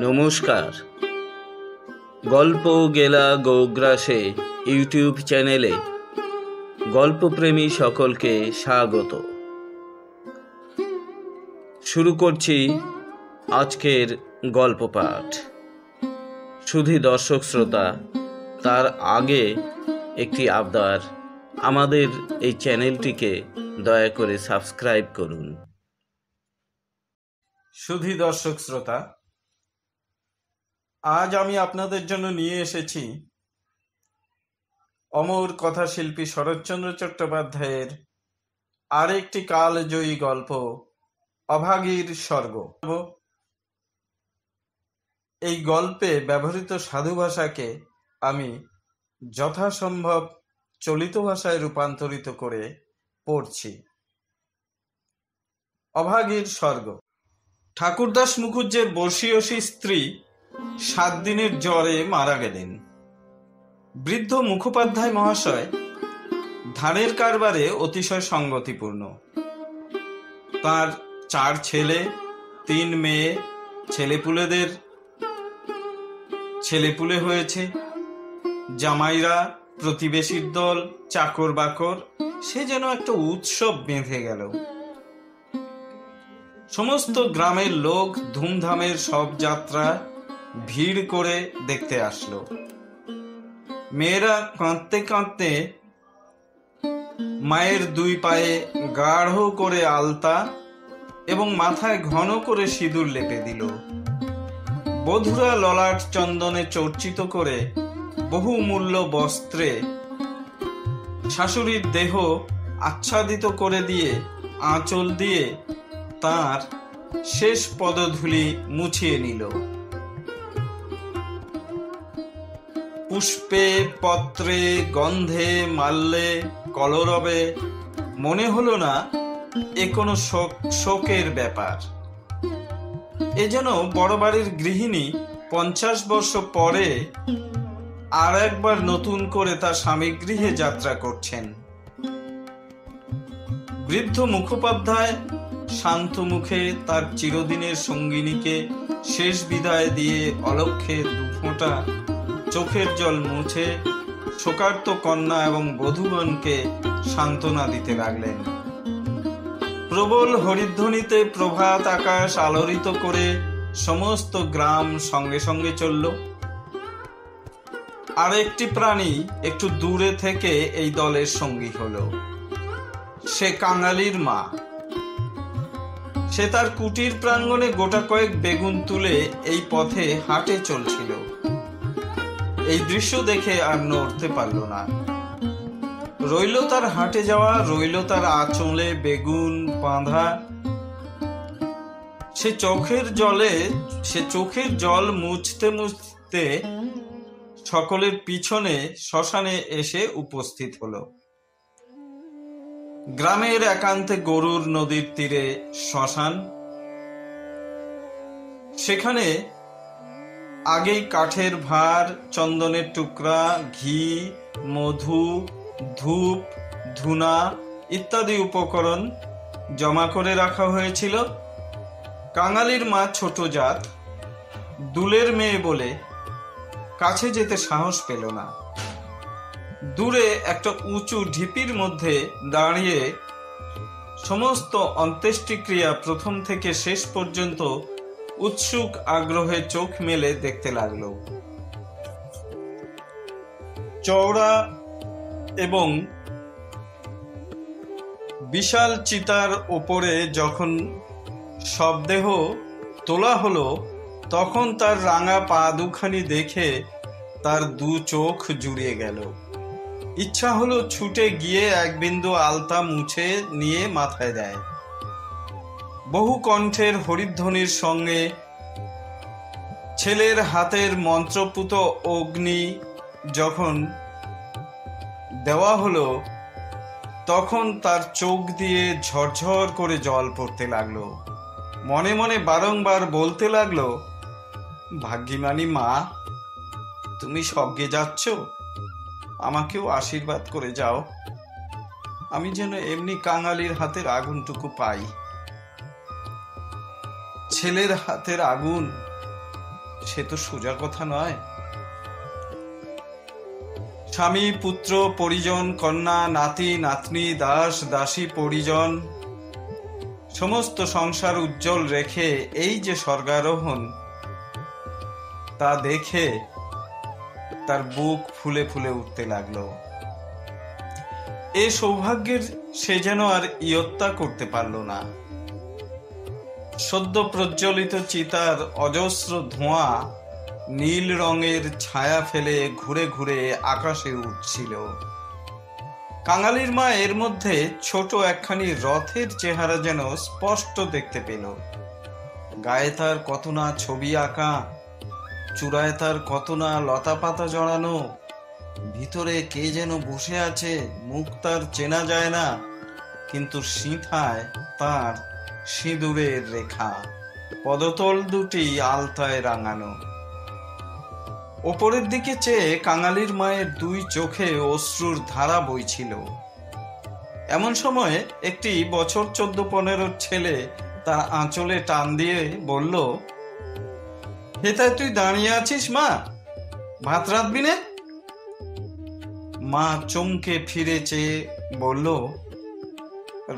নমস্কার। গল্প গেলা গৌগ্রাসে ইউটিউব চ্যানেলে গল্পপ্রেমী সকলকে স্বাগত। শুরু করছি আজকের গল্প পাঠ। শুধু দর্শক শ্রোতা, তার আগে একটি আবদার, আমাদের এই চ্যানেলটিকে দয়া করে সাবস্ক্রাইব করুন। শুধু দর্শক শ্রোতা, আজ আমি আপনাদের জন্য নিয়ে এসেছি অমর কথাশিল্পী শরৎচন্দ্র চট্টোপাধ্যায়ের আরেকটি কালজয়ী গল্প, অভাগীর স্বর্গ। এই গল্পে ব্যবহৃত সাধু ভাষাকে আমি যথাসম্ভব চলিত ভাষায় রূপান্তরিত করে পড়ছি। অভাগীর স্বর্গ। ঠাকুরদাস মুখুজ্জের বর্ষীয়সী স্ত্রী 7 দিনের জ্বরে মারা গেলেন। বৃদ্ধ মুখোপাধ্যায় মহাশয় ধানের কারবারে অতিশয় সঙ্গতিপূর্ণ। তার 4 ছেলে, 3 মেয়ে, ছেলেপুলেদের ছেলেপুলে হয়েছে। জামাইরা, প্রতিবেশীর দল, চাকর বাকর, সে যেন একটা উৎসব বেঁধে গেল। সমস্ত গ্রামের লোক ধুমধামের সব যাত্রা ভিড় করে দেখতে আসলো। মেয়েরা কাঁদতে কাঁদতে মায়ের 2 পায়ে গাঢ় করে আলতা এবং মাথায় ঘন করে সিঁদুর লেপে দিল। বধূরা ললাট চন্দনে চর্চিত করে বহুমূল্য বস্ত্রে শাশুড়ির দেহ আচ্ছাদিত করে দিয়ে আঁচল দিয়ে তার শেষ পদধূলি মুছিয়ে নিল। পুষ্পে, পত্রে, গন্ধে, মাল্যে, কলরবে মনে হলো না এ কোনো শোকের ব্যাপার। এ যেন বড় বাড়ির গৃহিণী 50 বর্ষ পরে আর একবার নতুন করে তার স্বামী গৃহে যাত্রা করছেন। বৃদ্ধ মুখোপাধ্যায় শান্ত মুখে তার চিরদিনের সঙ্গিনীকে শেষ বিদায় দিয়ে অলক্ষ্যে 2 ফোঁটা চোখের জল মুছে শোকার্ত কন্যা এবং বধূগণকে সান্ত্বনা দিতে লাগলেন। প্রবল হরিধ্বনিতে প্রভাত আকাশ আলোড়িত করে সমস্ত গ্রাম সঙ্গে সঙ্গে চলল। আর একটি প্রাণী একটু দূরে থেকে এই দলের সঙ্গী হলো। সে কাঙালির মা। সে তার কুটির প্রাঙ্গণে গোটা কয়েক বেগুন তুলে এই পথে হাঁটে চলছিল। এই দৃশ্য দেখে আর নড়তে পারল না। রইল তার হাঁটে যাওয়া, রইল তার আঁচলে বেগুন বাঁধা। সে চোখের জল মুছতে মুছতে সকলের পিছনে শ্মশানে এসে উপস্থিত হলো। গ্রামের একান্তে গরুর নদীর তীরে শ্মশান। সেখানে আগেই কাঠের ভার, চন্দনের টুকরা, ঘি, মধু, ধূপ, ধুনা ইত্যাদি উপকরণ জমা করে রাখা হয়েছিল। কাঙালির মা ছোট জাত, দুলের মেয়ে বলে কাছে যেতে সাহস পেল না। দূরে একটা উঁচু ঢিপির মধ্যে দাঁড়িয়ে সমস্ত অন্ত্যেষ্টিক্রিয়া প্রথম থেকে শেষ পর্যন্ত উৎসুক আগ্রহে চোখ মেলে দেখতে লাগলো। চওড়া এবং বিশাল চিতার ওপরে যখন শবদেহ তোলা হলো, তখন তার রাঙা পা 2খানি দেখে তার 2 চোখ জুড়িয়ে গেল। ইচ্ছা হলো ছুটে গিয়ে 1 বিন্দু আলতা মুছে নিয়ে মাথায় দেয়। বহু কণ্ঠের হরিধ্বনির সঙ্গে ছেলের হাতের মন্ত্রপুত অগ্নি যখন দেওয়া হলো, তখন তার চোখ দিয়ে ঝরঝর করে জল পড়তে লাগলো। মনে মনে বারংবার বলতে লাগলো, ভাগ্যিমানী মা, তুমি স্বর্গে যাচ্ছ, আমাকেও আশীর্বাদ করে যাও, আমি যেন এমনি কাঙালির হাতের আগুনটুকু পাই। ছেলের হাতের আগুন সে তো সোজা কথা নয়। স্বামী, পুত্র, পরিজন, কন্যা, নাতি, নাতনি, দাস, দাসী, পরিজন, সমস্ত সংসার উজ্জ্বল রেখে এই যে স্বর্গারোহণ, তা দেখে তার বুক ফুলে ফুলে উঠতে লাগলো। এ সৌভাগ্যের সে যেন আর ইয়ত্তা করতে পারল না। সদ্য প্রজ্বলিত চিতার অজস্র ধোঁয়া নীল রঙের ছায়া ফেলে ঘুরে ঘুরে আকাশে উঠছিল। কাঙালির মা এর মধ্যে ছোট একখানি রথের চেহারা যেন স্পষ্ট দেখতে পেল। গায়ে তার কত না ছবি আঁকা, চূড়ায় তার কত না লতা পাতা জড়ানো, ভিতরে কে যেন বসে আছে, মুখ তার চেনা যায় না, কিন্তু সিঁথায় তার সিঁদুরের রেখা, পদতল দুটি আলতায় রাঙানো। ওপরের দিকে চেয়ে কাঙালির মায়ের দুই চোখে অশ্রুর ধারা বইছিল। এমন সময় একটি বছর 14-15 ছেলে তার আঁচলে টান দিয়ে বলল, হেতায় তুই দাঁড়িয়ে আছিস মা, ভাত রাঁধবি নে? মা চমকে ফিরে চেয়ে বলল,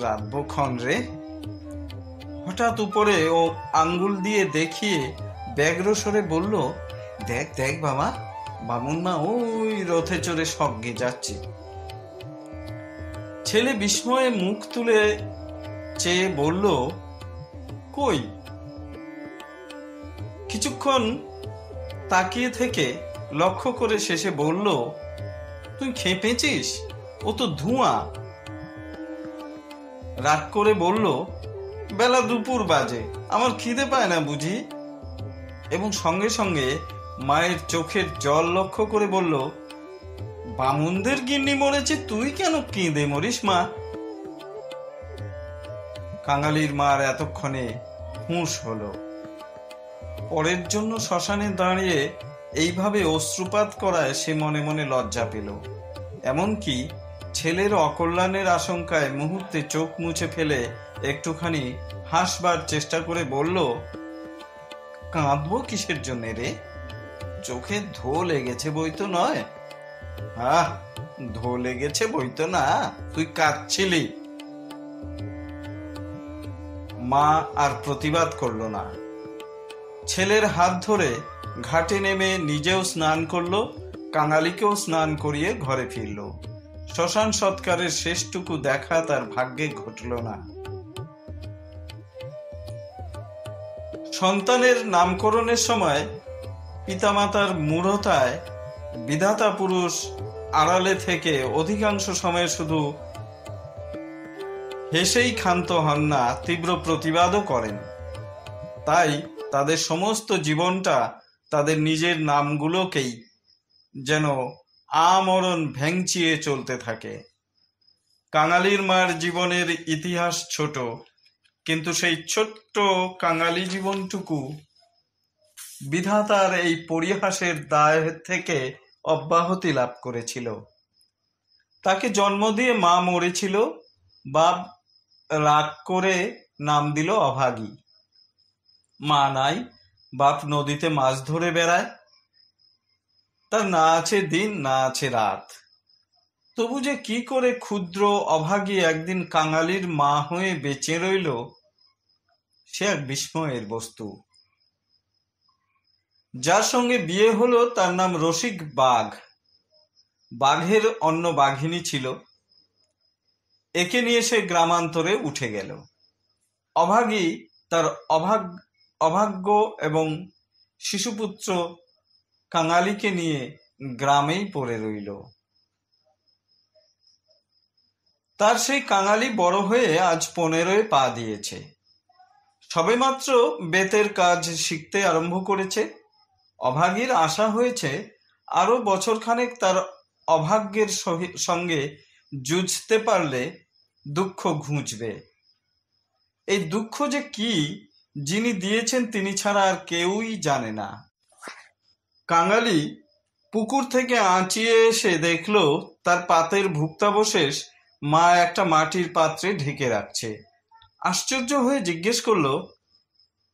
রাঁধবো ক্ষণ রে। হঠাৎ উপরে ও আঙ্গুল দিয়ে দেখিয়ে ব্যগ্র স্বরে বলল, দেখ দেখ বাবা, বামুন মা ওই রথে চড়ে স্বর্গে যাচ্ছে। ছেলে বিস্ময়ে মুখ তুলে চেয়ে বলল, কই? কিছুক্ষণ তাকিয়ে থেকে লক্ষ্য করে শেষে বলল, তুই খেপেছিস? ও তো ধোঁয়া। রাগ করে বলল, বেলা দুপুর বাজে, আমার খিদে পায় না বুঝি? এবং সঙ্গে সঙ্গে মায়ের চোখের জল লক্ষ্য করে বলল, বামুনদের গিন্নি মরেছে, তুই কেন কেঁদে মরিস মা? কাঙালির মার এতক্ষণে হুঁশ হলো। পরের জন্য শ্মশানে দাঁড়িয়ে এইভাবে অশ্রুপাত করায় সে মনে মনে লজ্জা পেল। এমনকি ছেলের অকল্যাণের আশঙ্কায় মুহূর্তে চোখ মুছে ফেলে একটুখানি হাসবার চেষ্টা করে বলল, কাঁদবো কিসের জন্যে রে? চোখে ধো লেগেছে বই তো নয়। আহ, ধো লেগেছে বই তো না, তুই কাঁদছিলি। মা আর প্রতিবাদ করলো না। ছেলের হাত ধরে ঘাটে নেমে নিজেও স্নান করলো, কাঙালিকেও স্নান করিয়ে ঘরে ফিরল। শ্মশান সৎকারের শেষটুকু দেখা তার ভাগ্যে ঘটল না। সন্তানের নামকরণের সময় পিতামাতার মূঢ়তায় বিধাতা পুরুষ আড়ালে থেকে অধিকাংশ সময় শুধু হেসেই ক্ষান্ত হন না, তীব্র প্রতিবাদও করেন। তাই তাদের সমস্ত জীবনটা তাদের নিজের নামগুলোকেই যেন আমরণ ভেঙচিয়ে চলতে থাকে। কাঙালির মার জীবনের ইতিহাস ছোট, কিন্তু সেই ছোট্ট কাঙালি জীবনটুকু বিধাতার এই পরিহাসের দায় থেকে অব্যাহতি লাভ করেছিল। তাকে জন্ম দিয়ে মা মরেছিল, বাপ রাগ করে নাম দিল অভাগী। মা নাই, বাপ নদীতে মাছ ধরে বেড়ায়, তার না আছে দিন না আছে রাত। তবু যে কি করে ক্ষুদ্র অভাগী একদিন কাঙালির মা হয়ে বেঁচে রইল, সে এক বিস্ময়ের বস্তু। যার সঙ্গে বিয়ে হলো তার নাম রসিক বাঘ। বাঘের অন্য বাঘিনী ছিল। একে নিয়ে সে গ্রামান্তরে উঠে গেল। অভাগী তার অভাগ্য এবং শিশুপুত্র কাঙালিকে নিয়ে গ্রামেই পড়ে রইল। তার সেই কাঙালি বড় হয়ে আজ 15 পা দিয়েছে। সবেমাত্র বেতের কাজ শিখতে আরম্ভ করেছে। অভাগীর আশা হয়েছে আরো বছরখানেক তার অভাগ্যের সঙ্গে যুঝতে পারলে দুঃখ ঘুচবে। এই দুঃখ যে কি, যিনি দিয়েছেন তিনি ছাড়া আর কেউই জানে না। কাঙালি পুকুর থেকে আঁচিয়ে এসে দেখল তার পাতের ভুক্তাবশেষ মা একটা মাটির পাত্রে ঢেকে রাখছে। আশ্চর্য হয়ে জিজ্ঞেস করলো,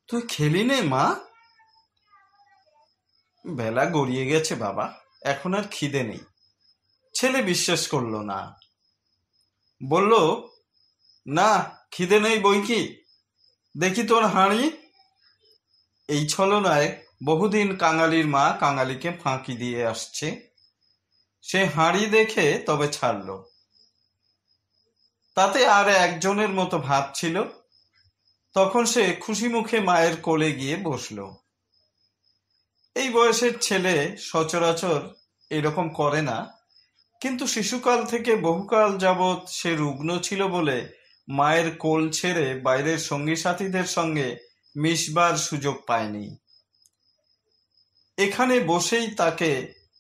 তুই খেলি নে মা? বেলা গড়িয়ে গেছে বাবা, এখন আর খিদে নেই। ছেলে বিশ্বাস করল না, বলল, না খিদে নেই বই কি, দেখি তোর হাঁড়ি। এই ছলনায় বহুদিন কাঙালির মা কাঙালিকে ফাঁকি দিয়ে আসছে। সে হাঁড়ি দেখে তবে ছাড়ল। তাতে আর একজনের মতো ভাত ছিল। তখন সে খুশি মুখে মায়ের কোলে গিয়ে বসল। এই বয়সের ছেলে সচরাচর এরকম করে না, কিন্তু শিশুকাল থেকে বহুকাল যাবৎ সে রুগ্ন ছিল বলে মায়ের কোল ছেড়ে বাইরের সঙ্গী সাথীদের সঙ্গে মিশবার সুযোগ পায়নি। এখানে বসেই তাকে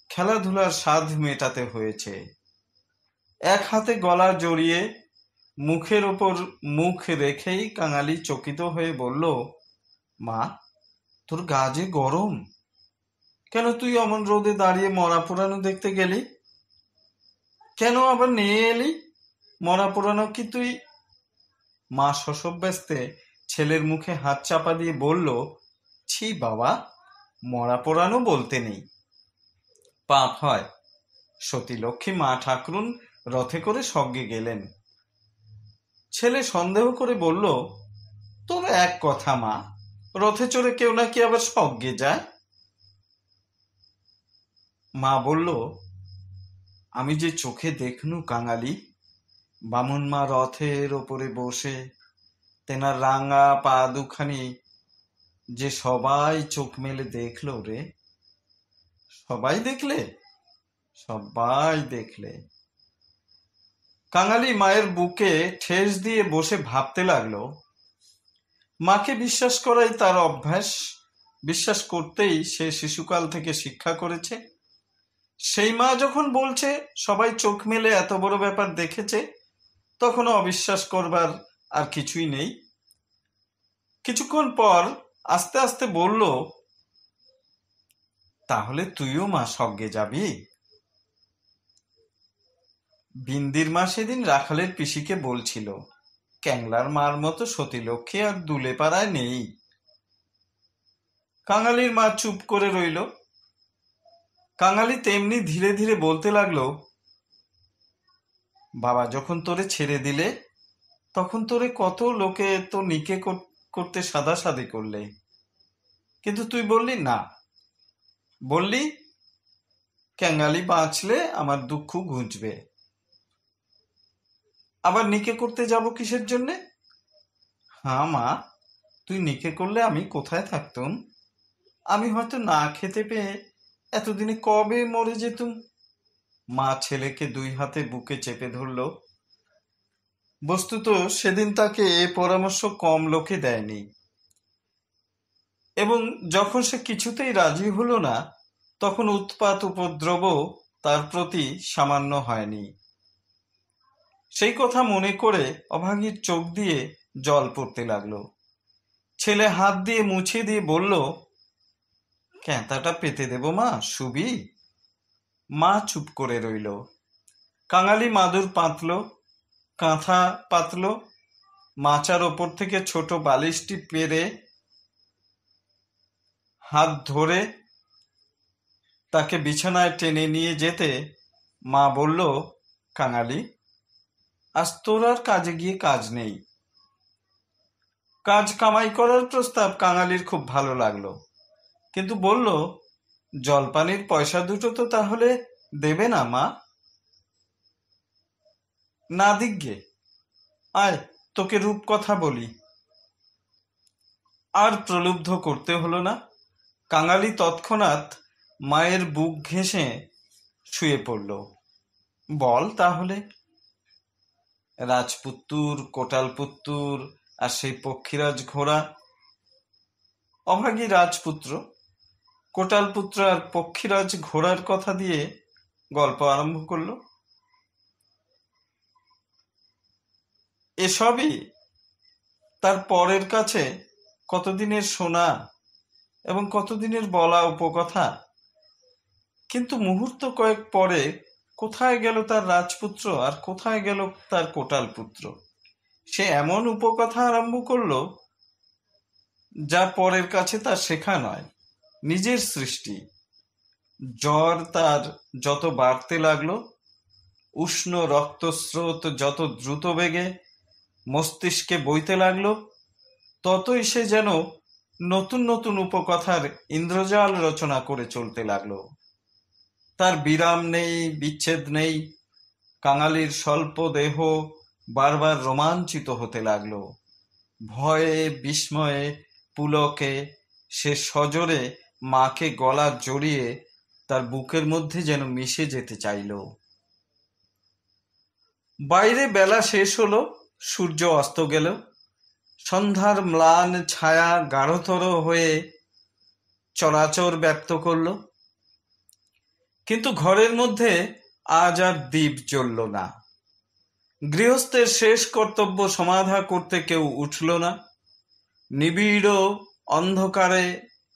খেলাধুলার স্বাদ মেটাতে হয়েছে। এক হাতে গলা জড়িয়ে মুখের ওপর মুখ রেখেই কাঙালি চকিত হয়ে বলল, মা, তোর গা যে গরম, কেন তুই অমন রোদে দাঁড়িয়ে মরা পোড়ানো দেখতে গেলি? কেন আবার নিয়ে এলি? মরা পোড়ানো কি তুই? মা শশব্যস্তে ছেলের মুখে হাত চাপা দিয়ে বলল, ছি বাবা, মরা পোড়ানো বলতে নেই, পাপ হয়। সতীলক্ষ্মী মা ঠাকুরুন রথে করে স্বর্গে গেলেন। ছেলে সন্দেহ করে বলল, তবে এক কথা মা, রথে চড়ে কেউ নাকি আবার স্বর্গে যায়? মা বলল, আমি যে চোখে দেখনু কাঙালি, বামুন মা রথের ওপরে বসে তেনার রাঙা পা দুখানি যে সবাই চোখ মেলে দেখলো রে। সবাই দেখলে? সবাই দেখলে। কাঙালি মায়ের বুকে ঠেস দিয়ে বসে ভাবতে লাগলো, মাকে বিশ্বাস করাই তার অভ্যাস। বিশ্বাস করতেই সে শিশুকাল থেকে শিক্ষা করেছে। সেই মা যখন বলছে সবাই চোখ মেলে এত বড় ব্যাপার দেখেছে, তখন অবিশ্বাস করবার আর কিছুই নেই। কিছুক্ষণ পর আস্তে আস্তে বলল, তাহলে তুইও মা স্বর্গে যাবি? বিন্দির মা সেদিন রাখালের পিসিকে বলছিল, ক্যাংলার মার মতো সতীলক্ষ্মী আর দুলে পাড়ায় নেই। কাঙালির মা চুপ করে রইল। কাঙালি তেমনি ধীরে ধীরে বলতে লাগলো, বাবা যখন তোরে ছেড়ে দিলে, তখন তোরে কত লোকে তো নিকে করতে সাদাসাদি করলে, কিন্তু তুই বললি না। বললি, ক্যাঙালি বাঁচলে আমার দুঃখ ঘুচবে। আবার নিকে করতে যাব কিসের জন্যে? হ্যাঁ মা, তুই নিকে করলে আমি কোথায় থাকতুম? আমি হয়তো না খেতে পেয়ে এতদিনে কবে মরে যেতুম। মা ছেলেকে দুই হাতে বুকে চেপে ধরল। বস্তুত সেদিন তাকে এ পরামর্শ কম লোকে দেয়নি, এবং যখন সে কিছুতেই রাজি হলো না, তখন উৎপাত উপদ্রব তার প্রতি সামান্য হয়নি। সেই কথা মনে করে অভাগীর চোখ দিয়ে জল পড়তে লাগলো। ছেলে হাত দিয়ে মুছে দিয়ে বলল, ক্যাঁতাটা পেতে দেব মা, শুবি? মা চুপ করে রইল। কাঙালি মাদুর পাতল, কাঁথা পাতল, মাচার ওপর থেকে ছোট বালিশটি পেরে হাত ধরে তাকে বিছানায় টেনে নিয়ে যেতে মা বলল, কাঙালি, আজ তোর আর কাজে গিয়ে কাজ নেই। কাজ কামাই করার প্রস্তাব কাঙালির খুব ভালো লাগলো, কিন্তু বলল, জলপানির পয়সা দুটো তো তাহলে দেবে না মা? না দিগ্গে, আয় তোকে রূপকথা বলি। আর প্রলুব্ধ করতে হলো না। কাঙালি তৎক্ষণাৎ মায়ের বুক ঘেঁষে শুয়ে পড়ল। বল তাহলে। রাজপুত্তুর, কোটালপুত্তুর আর সেই পক্ষীরাজ ঘোড়া। অভাগী রাজপুত্র, কোটালপুত্র আর পক্ষীরাজ ঘোড়ার কথা দিয়ে গল্প আরম্ভ করল। এসবই তার পরের কাছে কতদিনের শোনা এবং কতদিনের বলা উপকথা। কিন্তু মুহূর্ত কয়েক পরে কোথায় গেল তার রাজপুত্র আর কোথায় গেল তার কোটাল পুত্র? সে এমন উপকথা আরম্ভ করলো যা পরের কাছে তার শেখা নয়, নিজের সৃষ্টি। জ্বর তার যত বাড়তে লাগলো, উষ্ণ রক্তস্রোত যত দ্রুত বেগে মস্তিষ্কে বইতে লাগলো, ততই সে যেন নতুন নতুন উপকথার ইন্দ্রজাল রচনা করে চলতে লাগলো। তার বিরাম নেই, বিচ্ছেদ নেই। কাঙালির স্বল্প দেহ বারবার রোমাঞ্চিত হতে লাগলো। ভয়ে, বিস্ময়ে, পুলকে সে সজোরে মাকে গলা জড়িয়ে তার বুকের মধ্যে যেন মিশে যেতে চাইল। বাইরে বেলা শেষ হলো, সূর্য অস্ত গেল। সন্ধ্যার ম্লান ছায়া গাঢ়তর হয়ে চরাচর ব্যক্ত করল। কিন্তু ঘরের মধ্যে আজ আর দীপ জ্বলল না। গৃহস্থের শেষ কর্তব্য সমাধা করতে কেউ উঠল না। নিবিড় অন্ধকারে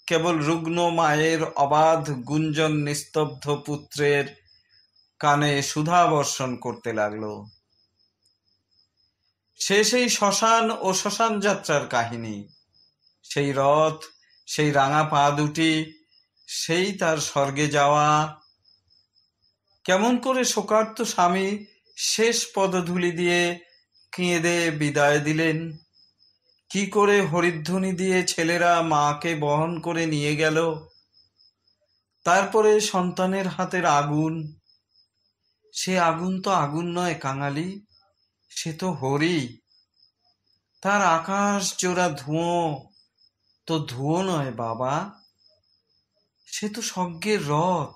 কেবল রুগ্ন মায়ের অবাধ গুঞ্জন নিস্তব্ধ পুত্রের কানে সুধা বর্ষণ করতে লাগলো। সেই শ্মশান ও শ্মশান যাত্রার কাহিনী, সেই রথ, সেই রাঙা পা দুটি, সেই তার স্বর্গে যাওয়া। কেমন করে শোকার্ত স্বামী শেষ পদধূলি দিয়ে কেঁদে বিদায় দিলেন, কি করে হরিধ্বনি দিয়ে ছেলেরা মাকে বহন করে নিয়ে গেল। তারপরে সন্তানের হাতের আগুন, সে আগুন তো আগুন নয় কাঙালি, সে তো হরি। তার আকাশ জোড়া ধুঁয়ো তো ধুঁয়ো নয় বাবা, সে তো স্বর্গের রথ।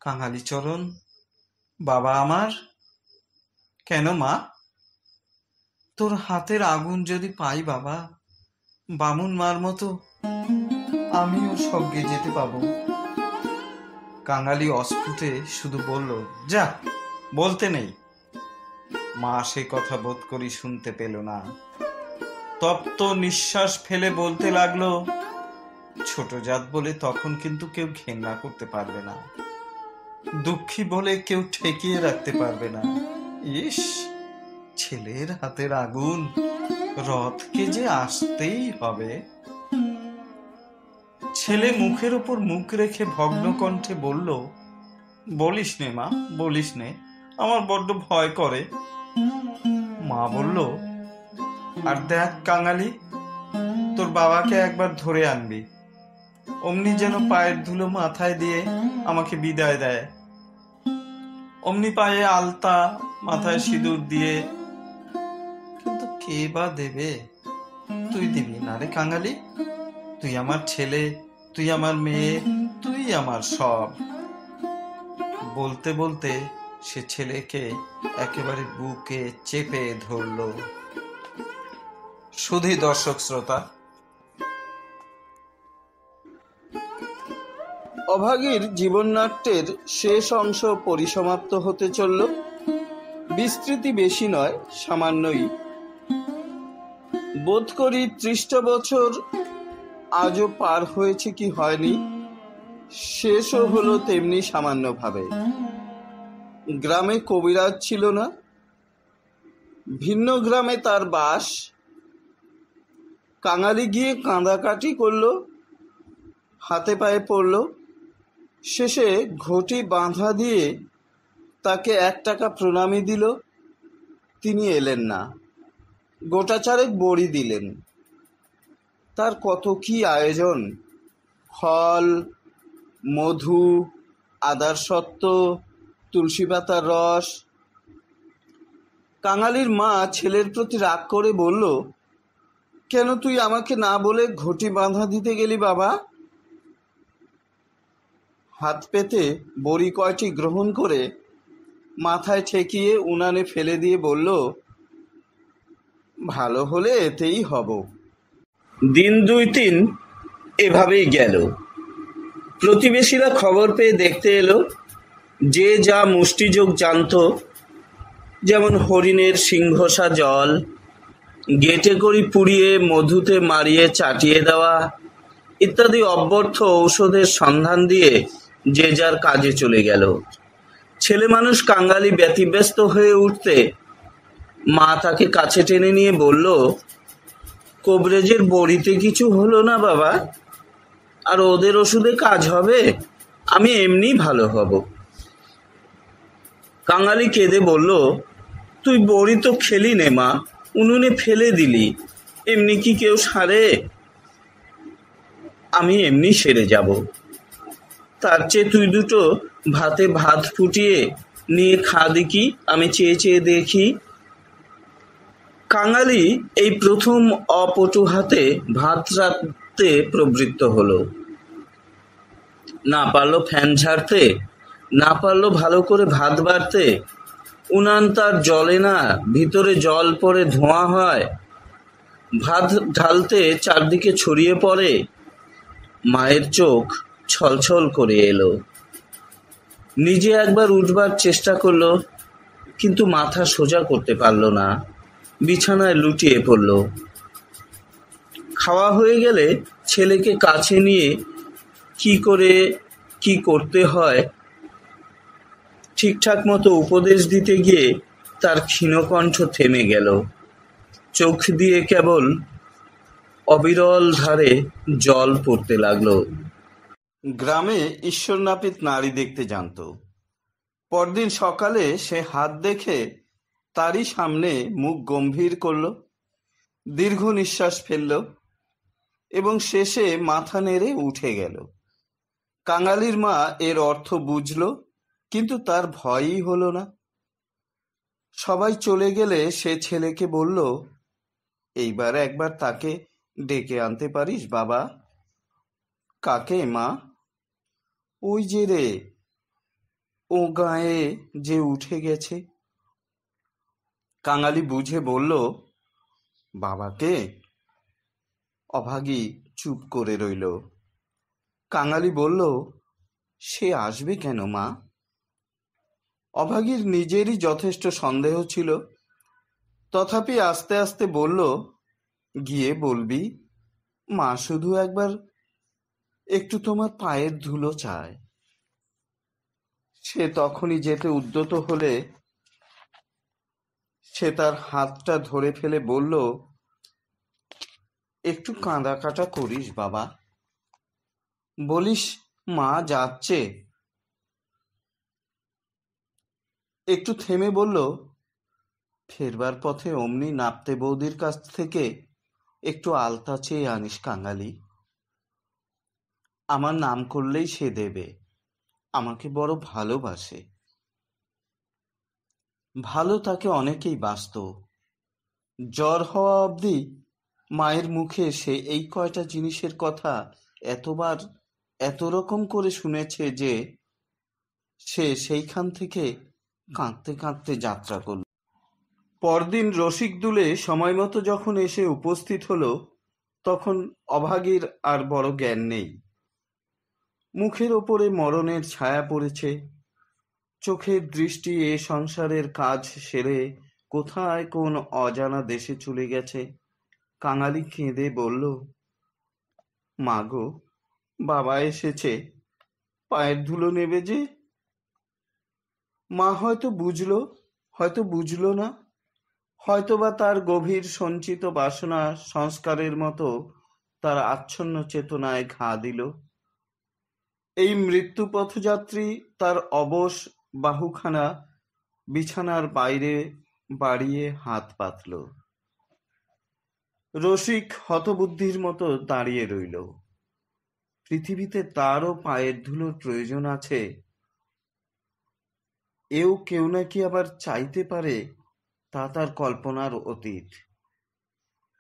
কাঙালি চরণ, বাবা আমার। কেন মা? তোর হাতের আগুন যদি পাই বাবা, বামুন মার মতো আমিও স্বর্গে যেতে পাবো। কাঙালি অস্ফুটে শুধু বলল, যা, বলতে নেই। মা সে কথা বোধ করি শুনতে পেল না। তপ্ত নিঃশ্বাস ফেলে বলতে লাগলো, ছোট জাত বলে তখন কিন্তু কেউ ঘেন্না করতে পারবে না, দুঃখী বলে কেউ ঠেকিয়ে রাখতে পারবে না। ইস, ছেলের হাতের আগুন, রথকে যে আসতেই হবে। ছেলে মুখের উপর মুখ রেখে ভগ্ন কণ্ঠে বলল, বলিস নে মা, বলিস নে, আমার বড্ড ভয় করে। মা বলল, আর দেখ কাঙালি, তোর বাবাকে একবার ধরে আনবি, অমনি যেন পায়ের ধুলো মাথায় দিয়ে আমাকে বিদায় দেয়। অমনি পায়ে আলতা, মাথায় সিঁদুর দিয়ে। কিন্তু কে বা দেবে? তুই দিবি না রে কাঙালি? তুই আমার ছেলে, তুই আমার মেয়ে, তুই আমার সব। বলতে বলতে সে ছেলেকে একেবারে বুকে চেপে ধরল। শুধু দর্শক শ্রোতা, অভাগীর জীবননাট্যের শেষ অংশ পরিসমাপ্ত হতে চলল। বিস্তৃতি বেশি নয়, সামান্যই। বোধ করি 30টা বছর আজও পার হয়েছে কি হয়নি, শেষও হলো তেমনি সামান্যভাবে। গ্রামে কবিরাজ ছিল না, ভিন্ন গ্রামে তার বাস। কাঙালি গিয়ে কাঁদাকাটি করল, হাতে পায়ে পড়ল, শেষে ঘটি বাঁধা দিয়ে তাকে 1 টাকা প্রণামী দিল। তিনি এলেন না, গোটা চারেক বড়ি দিলেন। তার কত কি আয়োজন, ফল, মধু, আদার সত্ত্ব, তুলসী পাতার রস। কাঙালির মা ছেলের প্রতি রাগ করে বলল, কেন তুই আমাকে না বলে ঘটি বাঁধা দিতে গেলি বাবা? হাত পেতে বড়ি কয়টি গ্রহণ করে মাথায় ঠেকিয়ে উনানে ফেলে দিয়ে বলল, ভালো হলে এতেই হব। দিন 2-3 এভাবেই গেল। প্রতিবেশীরা খবর পেয়ে দেখতে এলো। যে যা মুষ্টিযোগ জানত, যেমন হরিণের সিংহসা জল, গেটে করি পুড়িয়ে মধুতে মারিয়ে চাটিয়ে দেওয়া ইত্যাদি অব্যর্থ ঔষধের সন্ধান দিয়ে যে যার কাজে চলে গেল। ছেলে মানুষ কাঙালি ব্যতিব্যস্ত হয়ে উঠতে মা তাকে কাছে টেনে নিয়ে বলল, কবরেজের বড়িতে কিছু হলো না বাবা? আর ওদের ওষুধে কাজ হবে? আমি এমনি ভালো হব। কাঙালি কেঁদে বলল, তুই বড়ি তো খেলি নে মা, উনুনে ফেলে দিলি, এমনি কি কেউ সারে? আমি এমনি সেরে যাব। তার চেয়ে তুই দুটো ভাতে ভাত ফুটিয়ে নিয়ে খা দেখি, আমি চেয়ে চেয়ে দেখি। কাঙালি এই প্রথম অপটু হাতে ভাত রাঁধতে প্রবৃত্ত হলো। না পারলো ফ্যান ঝাড়তে, না পারলো ভালো করে ভাত বাড়তে। উনান তার জ্বলে না, ভিতরে জল পড়ে ধোঁয়া হয়। ভাত ঢালতে চারদিকে ছড়িয়ে পড়ে। মায়ের চোখ ছলছল করে এলো। নিজে একবার উঠবার চেষ্টা করলো, কিন্তু মাথা সোজা করতে পারল না, বিছানায় লুটিয়ে পড়ল। খাওয়া হয়ে গেলে ছেলেকে কাছে নিয়ে কি করে কি করতে হয় ঠিকঠাক মতো উপদেশ দিতে গিয়ে তার ক্ষীণকণ্ঠ থেমে গেল। চোখ দিয়ে কেবল অবিরল ধারে জল পড়তে লাগলো। গ্রামে ঈশ্বর নাপিত নারী দেখতে জানত। পরদিন সকালে সে হাত দেখে তারই সামনে মুখ গম্ভীর করল, দীর্ঘ নিঃশ্বাস ফেলল এবং শেষে মাথা নেড়ে উঠে গেল। কাঙালির মা এর অর্থ বুঝল, কিন্তু তার ভয়ই হলো না। সবাই চলে গেলে সে ছেলেকে বলল, এইবার একবার তাকে ডেকে আনতে পারিস বাবা? কাকে মা? ওই যে রে, ও গায়ে যে উঠে গেছে। কাঙালি বুঝে বলল, বাবাকে? অভাগী চুপ করে রইল। কাঙালি বলল, সে আসবে কেন মা? অভাগীর নিজেরই যথেষ্ট সন্দেহ ছিল, তথাপি আস্তে আস্তে বলল, গিয়ে বলবি মা শুধু একবার একটু তোমার পায়ের ধুলো চায়। সে তখনই যেতে উদ্যত হলে সে তার হাতটা ধরে ফেলে বলল, একটু কাঁদা কাটা করিস বাবা, বলিস মা যাচ্ছে। একটু থেমে বলল, ফেরবার পথে অমনি নাপতে বৌদির কাছ থেকে একটু আলতা চেয়ে আনিস কাঙালি। আমার নাম করলেই সে দেবে, আমাকে বড় ভালোবাসে। ভালো তাকে অনেকেই বাসত। জ্বর হওয়া অবধি মায়ের মুখে সে এই কয়টা জিনিসের কথা এতবার এত রকম করে শুনেছে যে সে সেইখান থেকে কাঁদতে কাঁদতে যাত্রা করল। পরদিন রসিক দুলে সময় মতো যখন এসে উপস্থিত হলো, তখন অভাগীর আর বড় জ্ঞান নেই। মুখের ওপরে মরণের ছায়া পড়েছে, চোখের দৃষ্টি এ সংসারের কাজ সেরে কোথায় কোন অজানা দেশে চলে গেছে। কাঙালি কেঁদে বলল, মা গো, বাবা এসেছে, পায়ের ধুলো নেবে যে। মা হয়তো বুঝলো, হয়তো বুঝলো না, হয়তোবা তার গভীর সঞ্চিত বাসনা সংস্কারের মতো তার আচ্ছন্ন চেতনায় ঘা দিল। এই মৃত্যু পথযাত্রী তার অবশ বাহুখানা বিছানার বাইরে বাড়িয়ে হাত পাতল। রসিক হতবুদ্ধির মতো দাঁড়িয়ে রইল। পৃথিবীতে তারও পায়ের ধুলোর প্রয়োজন আছে, এও কেউ নাকি আবার চাইতে পারে, তা তার কল্পনার অতীত।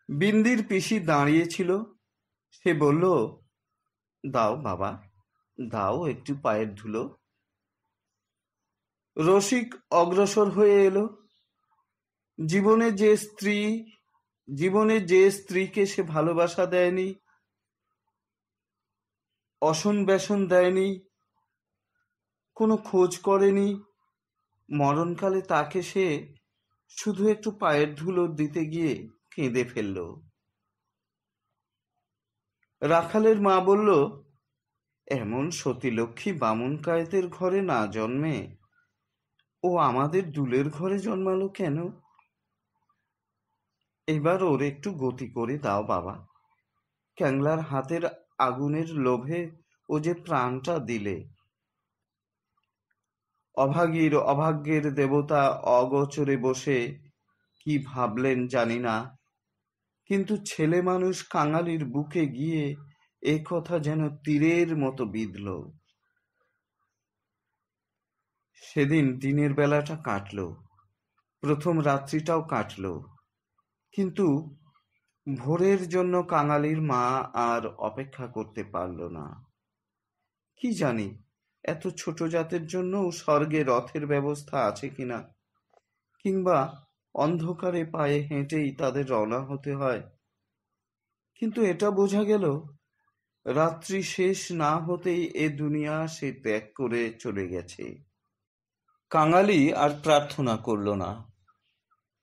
বিন্দির পিসি দাঁড়িয়েছিল, সে বলল, দাও বাবা, দাও একটু পায়ের ধুলো। রসিক অগ্রসর হয়ে এলো। জীবনে যে স্ত্রীকে সে ভালোবাসা দেয়নি, অসন বেসন দেয়নি, কোনো খোঁজ করেনি, মরণকালে তাকে সে শুধু একটু পায়ের ধুলো দিতে গিয়ে কেঁদে ফেলল। রাখালের মা বলল, এমন সতীলক্ষ্মী বামুন কায়েতের ঘরে না জন্মে ও আমাদের দুলের ঘরে জন্মালো কেন? এবার ওর একটু গতি করে দাও বাবা, ক্যাংলার হাতের আগুনের লোভে ও যে প্রাণটা দিলে, অভাগীর অভাগ্যের দেবতা অগোচরে বসে কি ভাবলেন জানি না, কিন্তু ছেলে মানুষ কাঙালির বুকে গিয়ে এ কথা যেন তীরের মতো বিঁধল। সেদিন দিনের বেলাটা কাটল, প্রথম রাত্রিটাও কাটল, কিন্তু ভোরের জন্য কাঙালির মা আর অপেক্ষা করতে পারল না। কি জানি এত ছোট জাতের জন্য স্বর্গে রথের ব্যবস্থা আছে কিনা, কিংবা অন্ধকারে পায়ে হেঁটেই তাদের রওনা হতে হয়। কিন্তু এটা বোঝা গেল, রাত্রি শেষ না হতেই এ দুনিয়া সে ত্যাগ করে চলে গেছে। কাঙালি আর প্রার্থনা করল না।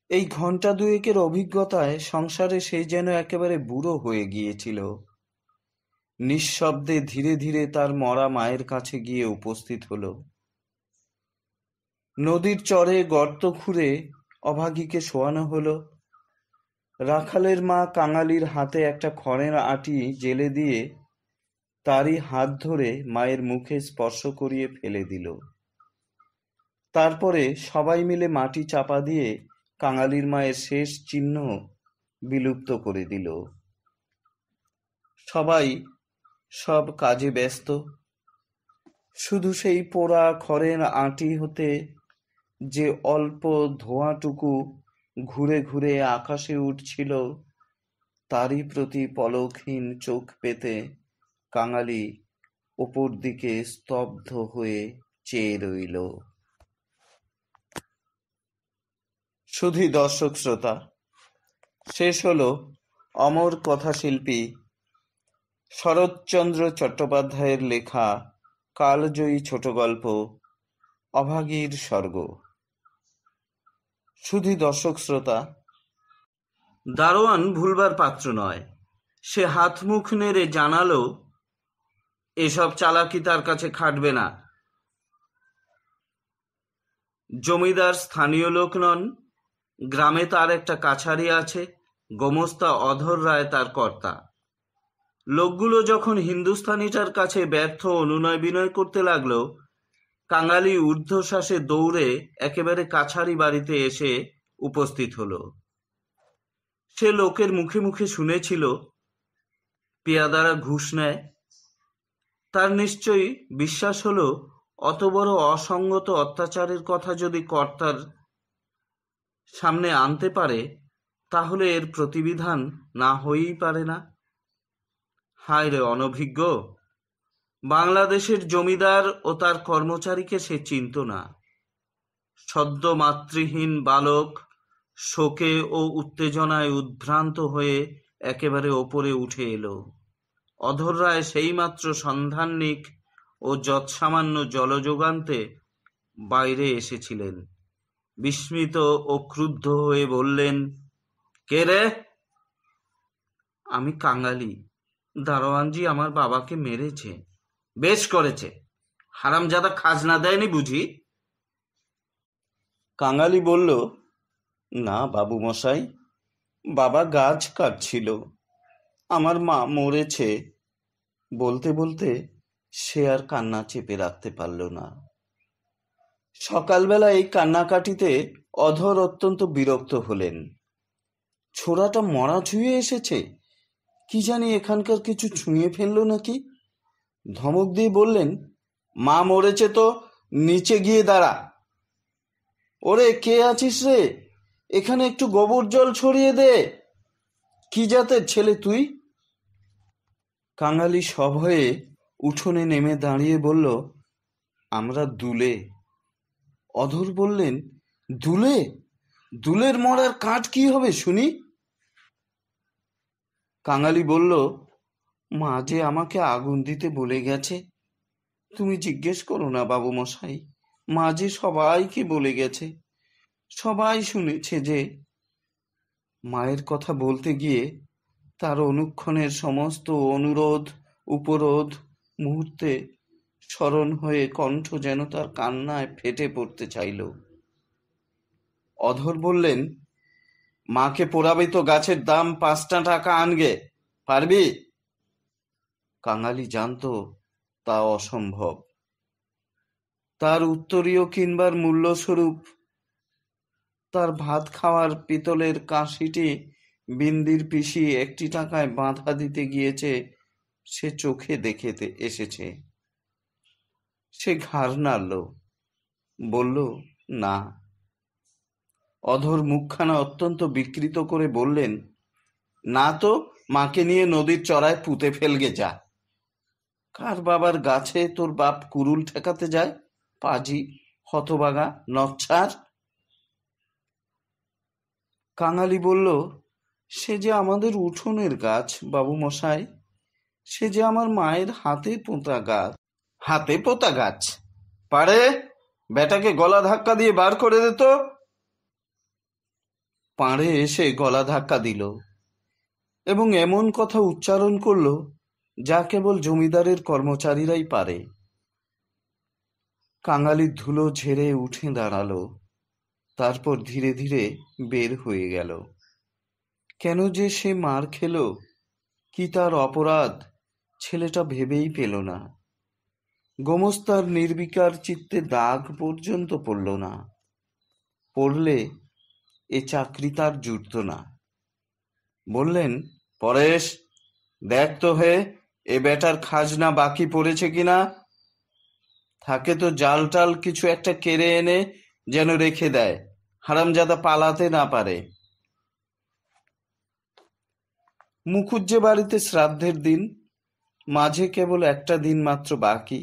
এই ঘন্টা দুয়েকের অভিজ্ঞতায় সংসারে সে যেন একেবারে বুড়ো হয়ে গিয়েছিল। নিঃশব্দে ধীরে ধীরে তার মরা মায়ের কাছে গিয়ে উপস্থিত হলো। নদীর চরে গর্ত খুঁড়ে অভাগীকে শোয়ানো হলো। রাখালের মা কাঙালির হাতে একটা খড়ের আঁটি জেলে দিয়ে তারই হাত ধরে মায়ের মুখে স্পর্শ করিয়ে ফেলে দিল। তারপরে সবাই মিলে মাটি চাপা দিয়ে কাঙালির মায়ের শেষ চিহ্ন বিলুপ্ত করে দিল। সবাই সব কাজে ব্যস্ত। শুধু সেই পোড়া খড়ের আঁটি হতে যে অল্প ধোঁয়াটুকু ঘুরে ঘুরে আকাশে উঠছিল, তারই প্রতি পলকহীন চোখ পেতে কাঙালি ওপর দিকে স্তব্ধ হয়ে চেয়ে রইল। শুধুই দর্শক শ্রোতা, শেষ হলো অমর কথাশিল্পী শরৎচন্দ্র চট্টোপাধ্যায়ের লেখা কালজয়ী ছোট গল্প অভাগীর স্বর্গ। শুধুই দর্শক শ্রোতা, দারোয়ান ভুলবার পাত্র নয়। সে হাত মুখ নেড়ে জানালো, এসব চালাকি তার কাছে খাটবে না। জমিদার স্থানীয় লোক নন, গ্রামে তার একটা কাছারি আছে, গোমস্তা অধর রায় তার কর্তা। লোকগুলো যখন হিন্দুস্থানিটার কাছে ব্যর্থ অনুনয় বিনয় করতে লাগলো, কাঙালি ঊর্ধ্বশ্বাসে দৌড়ে একেবারে কাছারি বাড়িতে এসে উপস্থিত হলো। সে লোকের মুখে মুখে শুনেছিল পেয়াদারা ঘুষ নেয়। তার নিশ্চয়ই বিশ্বাস হলো, অত বড় অসঙ্গত অত্যাচারের কথা যদি কর্তার সামনে আনতে পারে, তাহলে এর প্রতিবিধান না হয়েই পারে না। হায় রে অনভিজ্ঞ! বাংলাদেশের জমিদার ও তার কর্মচারীকে সে চিনত না। সদ্য মাতৃহীন বালক শোকে ও উত্তেজনায় উদ্ভ্রান্ত হয়ে একেবারে ওপরে উঠে এলো। অধর রায় সেইমাত্র সন্ধাননিক ও যৎসামান্য জলযোগান্তে বাইরে এসেছিলেন। বিস্মিত ও ক্রুদ্ধ হয়ে বললেন, কে রে? আমি কাঙালি। দারোয়ানজি আমার বাবাকে মেরেছে। বেশ করেছে, হারামজাদা খাজনা দেয়নি বুঝি? কাঙালি বলল, না বাবু মশাই, বাবা গাছ কাটছিল, আমার মা মরেছে। বলতে বলতে সে আর কান্না চেপে রাখতে পারল না। সকালবেলা এই কান্নাকাটিতে অধর অত্যন্ত বিরক্ত হলেন। ছোড়াটা মরা ছুঁয়ে এসেছে, কি জানি এখানকার কিছু ছুঁয়ে ফেললো নাকি। ধমক দিয়ে বললেন, মা মরেছে তো নিচে গিয়ে দাঁড়া। ওরে কে আছিস রে, এখানে একটু গোবর জল ছড়িয়ে দে। কি জাতের ছেলে তুই? কাঙালি সভয়ে উঠোনে নেমে দাঁড়িয়ে বলল, আমরা দুলে। অধর বললেন, দুলে? দুলের মরার কাঠ কি হবে শুনি? কাঙালি বলল, মা যে আমাকে আগুন দিতে বলে গেছে। তুমি জিজ্ঞেস করো না বাবু মশাই, মা যে সবাইকে বলে গেছে, সবাই শুনেছে যে। মায়ের কথা বলতে গিয়ে তার অনুক্ষণের সমস্ত অনুরোধ উপরোধ মুহূর্তে স্মরণ হয়ে কণ্ঠ যেন তার কান্নায় ফেটে পড়তে চাইল। অধর বললেন, মাকে পোড়াবে তো গাছের দাম 5টা টাকা আনগে, পারবি? কাঙালি জানত তা অসম্ভব। তার উত্তরীয় কিনবার মূল্যস্বরূপ তার ভাত খাওয়ার পিতলের কাঁসিটি বিন্দির পিসি 1 টাকায় বাঁধা দিতে গিয়েছে, সে চোখে দেখে এসেছে। সে ঘাড় নাড়ল, বলল, না। অধর মুখখানা অত্যন্ত বিকৃত করে বললেন, না তো, মাকে নিয়ে নদীর চড়ায় পুঁতে ফেলগে যা। কার বাবার গাছে তোর বাপ কুরুল ঠেকাতে যায়? পাজি, হতবাগা, নচ্ছার। কাঙালি বলল, সে যে আমাদের উঠোনের গাছ বাবু মশাই, সে যে আমার মায়ের হাতে পোঁতা গাছ। হাতে পোঁতা গাছ? পারে, বেটাকে গলা ধাক্কা দিয়ে বার করে দিত। পাড়ে এসে গলা ধাক্কা দিল এবং এমন কথা উচ্চারণ করল যা কেবল জমিদারের কর্মচারীরাই পারে। কাঙালির ধুলো ঝেড়ে উঠে দাঁড়ালো, তারপর ধীরে ধীরে বের হয়ে গেল। কেন যে সে মার খেল, কি তার অপরাধ, ছেলেটা ভেবেই পেল না। গোমস্তার নির্বিকার চিত্তে দাগ পর্যন্ত পড়ল না। পড়লে এ চাকরি তার জুটত না। বললেন, পরেশ, দেখ তো হে, এ বেটার খাজনা বাকি পড়েছে কিনা। থাকে তো জাল টাল কিছু একটা কেড়ে এনে যেন রেখে দেয়, হারামজাদা পালাতে না পারে। মুখুজ্জে বাড়িতে শ্রাদ্ধের দিন, মাঝে কেবল একটা দিন মাত্র বাকি।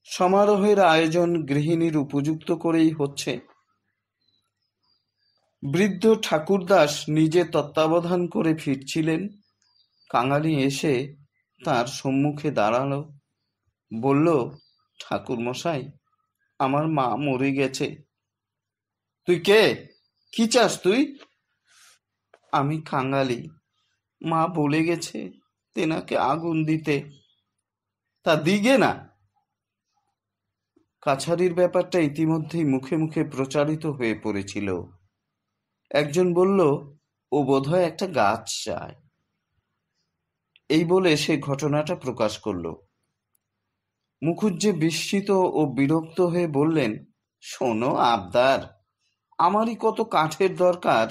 সমারোহের আয়োজন গৃহিণীর উপযুক্ত করেই হচ্ছে। বৃদ্ধ ঠাকুরদাস নিজে তত্ত্বাবধান করে ফিরছিলেন। কাঙালি এসে তার সম্মুখে দাঁড়ালো, বলল, ঠাকুর মশাই, আমার মা মরে গেছে। তুই কে? কি চাস তুই? আমি কাঙালি, মা বলে গেছে তেনাকে আগুন দিতে। তা দিগে না। কাছারির ব্যাপারটা ইতিমধ্যেই মুখে মুখে প্রচারিত হয়ে পড়েছিল। একজন বলল, ও বোধহয় একটা গাছ চায়। এই বলে সে ঘটনাটা প্রকাশ করল। মুখুজ্জে বিস্মিত ও বিরক্ত হয়ে বললেন, শোনো আবদার, আমারই কত কাঠের দরকার,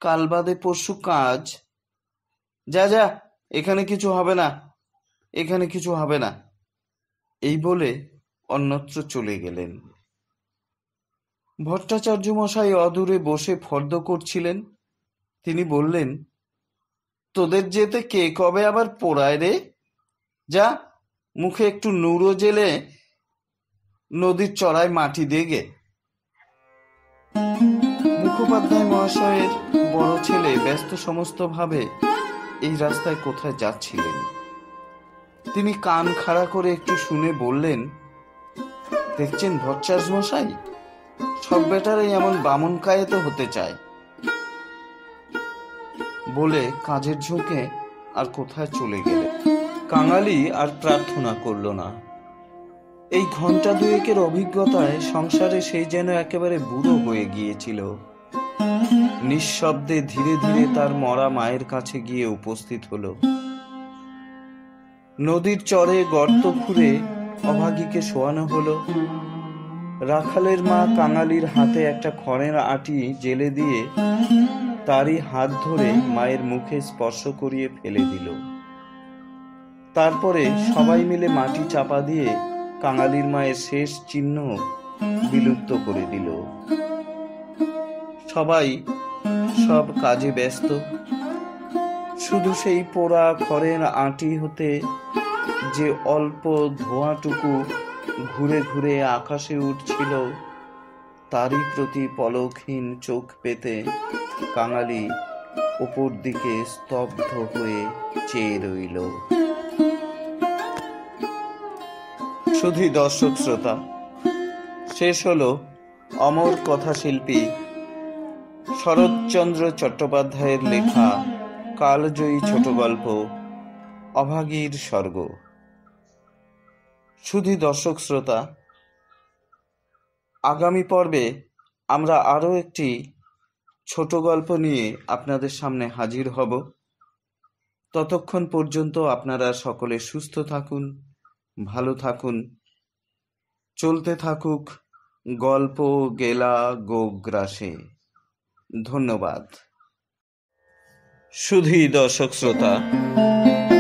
কাল বাদে পরশু কাজ। যা যা, এখানে কিছু হবে না, এখানে কিছু হবে না। এই বলে অন্যত্র চলে গেলেন। ভট্টাচার্য মশাই অদূরে বসে ফর্দ করছিলেন। তিনি বললেন, তোদের যেতে কে কবে আবার পোড়ায় রে? যা, মুখে একটু নুরো জেলে নদীর চড়ায় মাটি দেগে। মুখোপাধ্যায় মহাশয়ের বড় ছেলে ব্যস্ত সমস্ত ভাবে এই রাস্তায় কোথায় যাচ্ছিলেন। তিনি কান খাড়া করে একটু শুনে বললেন, দেখছেন ভট্টাচার্য মশাই, সব বেটারাই এমন বামন কায়েতে হতে চায়। বলে কাজের ঝোঁকে আর কোথায় চলে গেলে। কাঙালি আর প্রার্থনা করল না। এই ঘন্টা দুয়েকের অভিজ্ঞতায় সংসারে সেই যেন একেবারে বুড়ো হয়ে গিয়েছিল। নিঃশব্দে ধীরে ধীরে তার মরা মায়ের কাছে গিয়ে উপস্থিত হলো। নদীর চরে গর্ত খুঁড়ে অভাগীকে শোয়ানো হলো। রাখালের মা কাঙালির হাতে একটা খড়ের আঁটি জেলে দিয়ে তারই হাত ধরে মায়ের মুখে স্পর্শ করিয়ে ফেলে দিল। তারপরে সবাই মিলে মাটি চাপা দিয়ে কাঙালির মায়ের শেষ চিহ্ন বিলুপ্ত করে দিল। সবাই সব কাজে ব্যস্ত। শুধু সেই পোড়া খড়ের আঁটি হতে যে অল্প ধোঁয়াটুকু ঘুরে ঘুরে আকাশে উঠছিল, তারই প্রতি পলকহীন চোখ পেতে কাঙালি ওপর দিকে স্তব্ধ হয়ে চেয়ে রইল। শুধু দর্শক শ্রোতা, শেষ হলো অমর কথাশিল্পী শরৎচন্দ্র চট্টোপাধ্যায়ের লেখা কালজয়ী ছোট গল্প অভাগীর স্বর্গ। শুধু দর্শক শ্রোতা, আগামী পর্বে আমরা আরও একটি ছোট গল্প নিয়ে আপনাদের সামনে হাজির হব। ততক্ষণ পর্যন্ত আপনারা সকলে সুস্থ থাকুন, ভালো থাকুন। চলতে থাকুক গল্প গেলা গোগ্রাসে। ধন্যবাদ। শুধুই দর্শক শ্রোতা,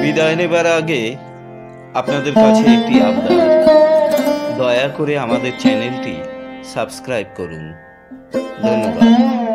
বিদায় নেবার আগে আপনাদের কাছে একটি আবদার, দয়া করে আমাদের চ্যানেলটি সাবস্ক্রাইব করুন। ধন্যবাদ।